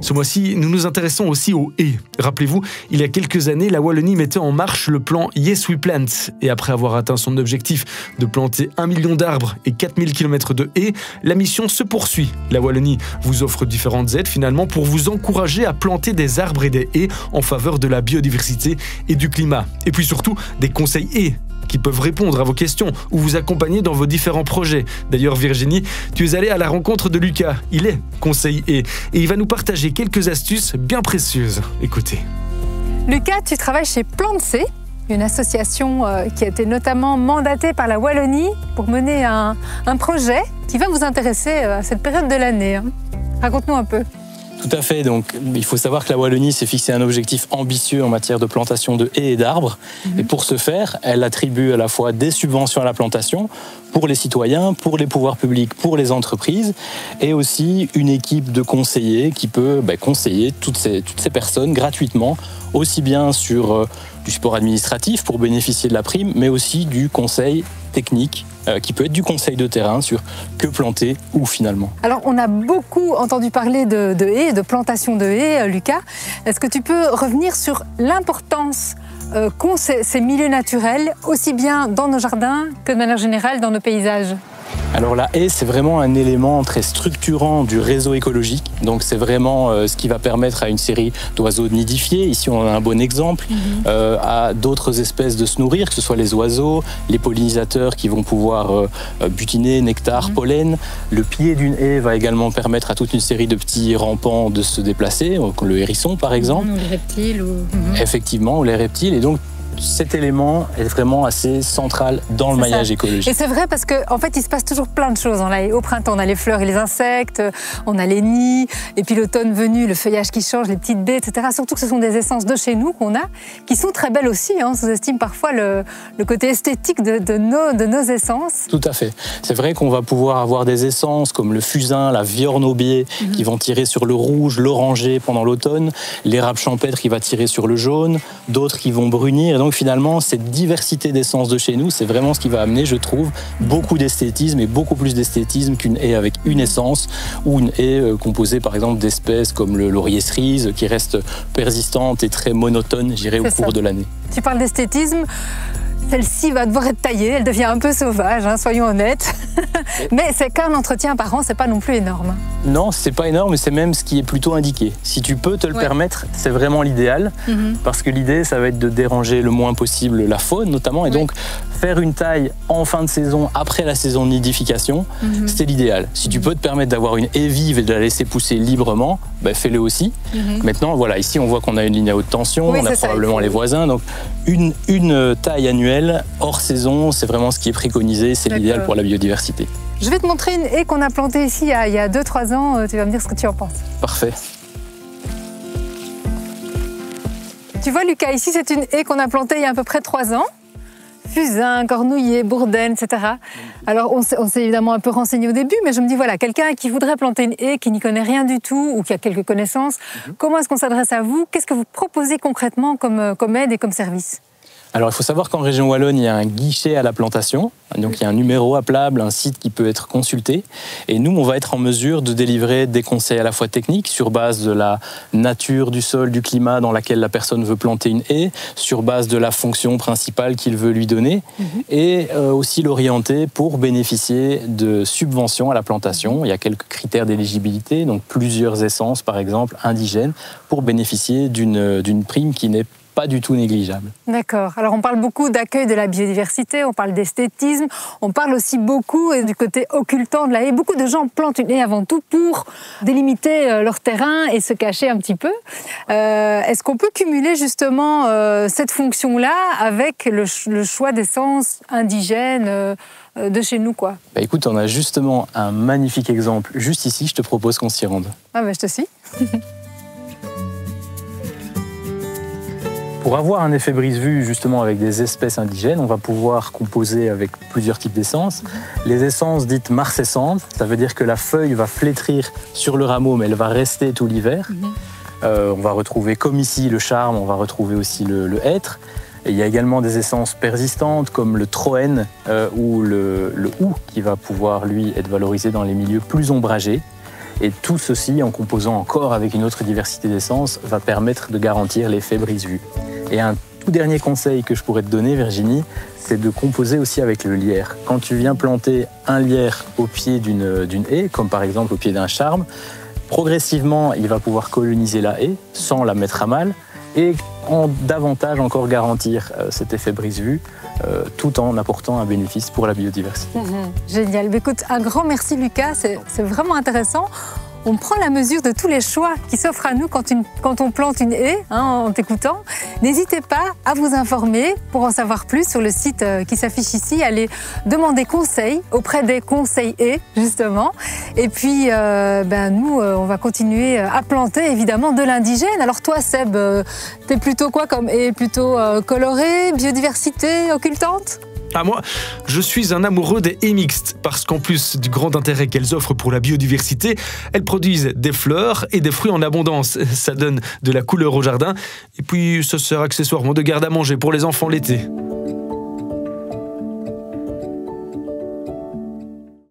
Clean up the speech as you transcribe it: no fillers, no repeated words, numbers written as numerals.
Ce mois-ci, nous nous intéressons aussi aux haies. Rappelez-vous, il y a quelques années, la Wallonie mettait en marche le plan Yes We Plant. Et après avoir atteint son objectif de planter 1 million d'arbres et 4000 km de haies, la mission se poursuit. La Wallonie vous offre différentes aides finalement pour vous encourager à planter des arbres et des haies en faveur de la biodiversité et du climat. Et puis surtout, des conseils haies qui peuvent répondre à vos questions ou vous accompagner dans vos différents projets. D'ailleurs, Virginie, tu es allée à la rencontre de Lucas. Il est conseiller haies et il va nous partager quelques astuces bien précieuses. Écoutez. Lucas, tu travailles chez Plant'C, une association qui a été notamment mandatée par la Wallonie pour mener un projet qui va vous intéresser à cette période de l'année. Raconte-nous un peu. Tout à fait. Donc, il faut savoir que la Wallonie s'est fixé un objectif ambitieux en matière de plantation de haies et d'arbres. Et pour ce faire, elle attribue à la fois des subventions à la plantation pour les citoyens, pour les pouvoirs publics, pour les entreprises, et aussi une équipe de conseillers qui peut conseiller toutes ces personnes gratuitement, aussi bien sur du support administratif pour bénéficier de la prime, mais aussi du conseil technique qui peut être du conseil de terrain sur que planter où finalement. Alors on a beaucoup entendu parler de haies, de plantation de haies, Lucas. Est-ce que tu peux revenir sur l'importance qu'ont ces milieux naturels, aussi bien dans nos jardins que de manière générale dans nos paysages ? Alors la haie, c'est vraiment un élément très structurant du réseau écologique. Donc c'est vraiment ce qui va permettre à une série d'oiseaux de nidifier. Ici, on a un bon exemple. À d'autres espèces de se nourrir, que ce soit les oiseaux, les pollinisateurs qui vont pouvoir butiner nectar, pollen. Le pied d'une haie va également permettre à toute une série de petits rampants de se déplacer, comme le hérisson par exemple. Ou les reptiles. Effectivement, ou les reptiles. Et donc, cet élément est vraiment assez central dans le maillage écologique. Et c'est vrai parce qu'en fait, il se passe toujours plein de choses dans la haie. Au printemps, on a les fleurs et les insectes, on a les nids, et puis l'automne venu, le feuillage qui change, les petites baies, etc. Surtout que ce sont des essences de chez nous qu'on a, qui sont très belles aussi. On sous-estime parfois le côté esthétique de nos essences. Tout à fait. C'est vrai qu'on va pouvoir avoir des essences comme le fusain, la viorne aubier, qui vont tirer sur le rouge, l'orangé pendant l'automne, l'érable champêtre qui va tirer sur le jaune, d'autres qui vont brunir. Donc finalement, cette diversité d'essences de chez nous, c'est vraiment ce qui va amener, je trouve, beaucoup d'esthétisme et beaucoup plus d'esthétisme qu'une haie avec une essence ou une haie composée par exemple d'espèces comme le laurier cerise qui reste persistante et très monotone, je dirais, au cours de l'année. Tu parles d'esthétisme. Celle-ci va devoir être taillée, elle devient un peu sauvage, soyons honnêtes. Mais c'est qu'un entretien par an, c'est pas non plus énorme. Non, c'est pas énorme, mais c'est même ce qui est plutôt indiqué. Si tu peux te le permettre, c'est vraiment l'idéal, parce que l'idée, ça va être de déranger le moins possible la faune, notamment, et donc faire une taille en fin de saison, après la saison de nidification, c'est l'idéal. Si tu peux te permettre d'avoir une haie vive et de la laisser pousser librement, fais-le aussi. Maintenant, voilà, ici, on voit qu'on a une ligne à haute tension, on a probablement les voisins, donc une taille annuelle hors saison, c'est vraiment ce qui est préconisé, c'est l'idéal pour la biodiversité. Je vais te montrer une haie qu'on a plantée ici il y a 2-3 ans, tu vas me dire ce que tu en penses. Parfait. Tu vois Lucas, ici c'est une haie qu'on a plantée il y a à peu près 3 ans. Fusain, cornouiller, bourdaine, etc. Alors on s'est évidemment un peu renseigné au début, mais je me dis voilà, quelqu'un qui voudrait planter une haie, qui n'y connaît rien du tout ou qui a quelques connaissances, comment est-ce qu'on s'adresse à vous? Qu'est-ce que vous proposez concrètement comme aide et comme service? Alors, il faut savoir qu'en région Wallonne, il y a un guichet à la plantation. Donc, il y a un numéro appelable, un site qui peut être consulté. Et nous, on va être en mesure de délivrer des conseils à la fois techniques sur base de la nature du sol, du climat dans laquelle la personne veut planter une haie, sur base de la fonction principale qu'il veut lui donner, et aussi l'orienter pour bénéficier de subventions à la plantation. Il y a quelques critères d'éligibilité, donc plusieurs essences, par exemple, indigènes, pour bénéficier d'une prime qui n'est pas du tout négligeable. D'accord. Alors on parle beaucoup d'accueil de la biodiversité, on parle d'esthétisme, on parle aussi beaucoup du côté occultant de la haie. Beaucoup de gens plantent une haie avant tout pour délimiter leur terrain et se cacher un petit peu. Est-ce qu'on peut cumuler justement cette fonction-là avec le choix d'essences indigènes de chez nous, quoi? Écoute, on a justement un magnifique exemple juste ici, je te propose qu'on s'y rende. Ah je te suis. Pour avoir un effet brise-vue justement avec des espèces indigènes, on va pouvoir composer avec plusieurs types d'essences. Les essences dites marcescentes, ça veut dire que la feuille va flétrir sur le rameau, mais elle va rester tout l'hiver. On va retrouver, comme ici, le charme, on va retrouver aussi le hêtre. Et il y a également des essences persistantes comme le troène ou le hou qui va pouvoir, lui, être valorisé dans les milieux plus ombragés. Et tout ceci, en composant encore avec une autre diversité d'essences, va permettre de garantir l'effet brise-vue. Et un tout dernier conseil que je pourrais te donner, Virginie, c'est de composer aussi avec le lierre. Quand tu viens planter un lierre au pied d'une haie, comme par exemple au pied d'un charme, progressivement, il va pouvoir coloniser la haie sans la mettre à mal et davantage encore garantir cet effet brise-vue tout en apportant un bénéfice pour la biodiversité. Génial. Mais écoute, un grand merci Lucas, c'est vraiment intéressant. On prend la mesure de tous les choix qui s'offrent à nous quand on plante une haie, en t'écoutant. N'hésitez pas à vous informer pour en savoir plus sur le site qui s'affiche ici. Allez demander conseil auprès des conseils haies, justement. Et puis, nous, on va continuer à planter, évidemment, de l'indigène. Alors toi, Seb, t'es plutôt quoi comme haie? Plutôt colorée, biodiversité, occultante? Moi, je suis un amoureux des haies mixtes, parce qu'en plus du grand intérêt qu'elles offrent pour la biodiversité, elles produisent des fleurs et des fruits en abondance. Ça donne de la couleur au jardin, et puis ça sert accessoirement de garde à manger pour les enfants l'été.